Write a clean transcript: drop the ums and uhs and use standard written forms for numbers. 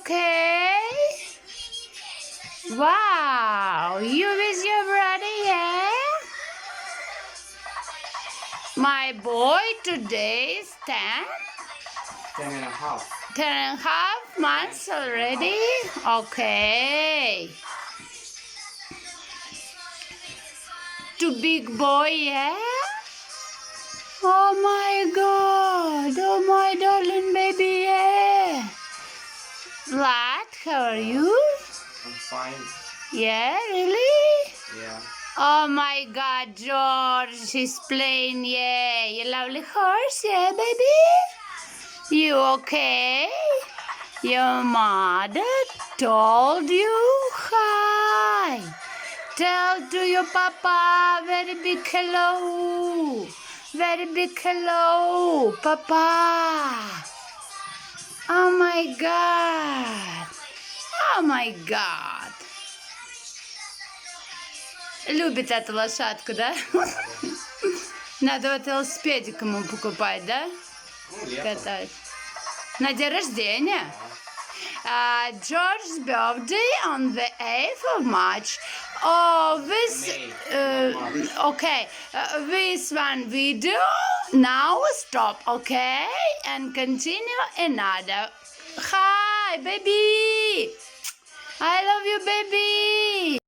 okay? Wow, you with your brother, yeah? My boy today is 10? 10 and a half. 10.5 months already? Okay. Too big boy, yeah? Oh my God. Oh my darling baby, yeah. Vlad, how are you? I'm fine. Yeah, really? Yeah. Oh my God, George, he's playing, yeah. You lovely horse, yeah, baby? You okay? Your mother told you hi. Tell to your papa very big hello. Very big hello, papa. Oh my God. Oh my God. Любит эту лошадку, да? Надо вот велосипедик ему покупать, да? Катать. На день рождения. George's birthday on the 8th of March. Oh, this one video now stop, okay? And continue another. Hi, baby. I love you, baby.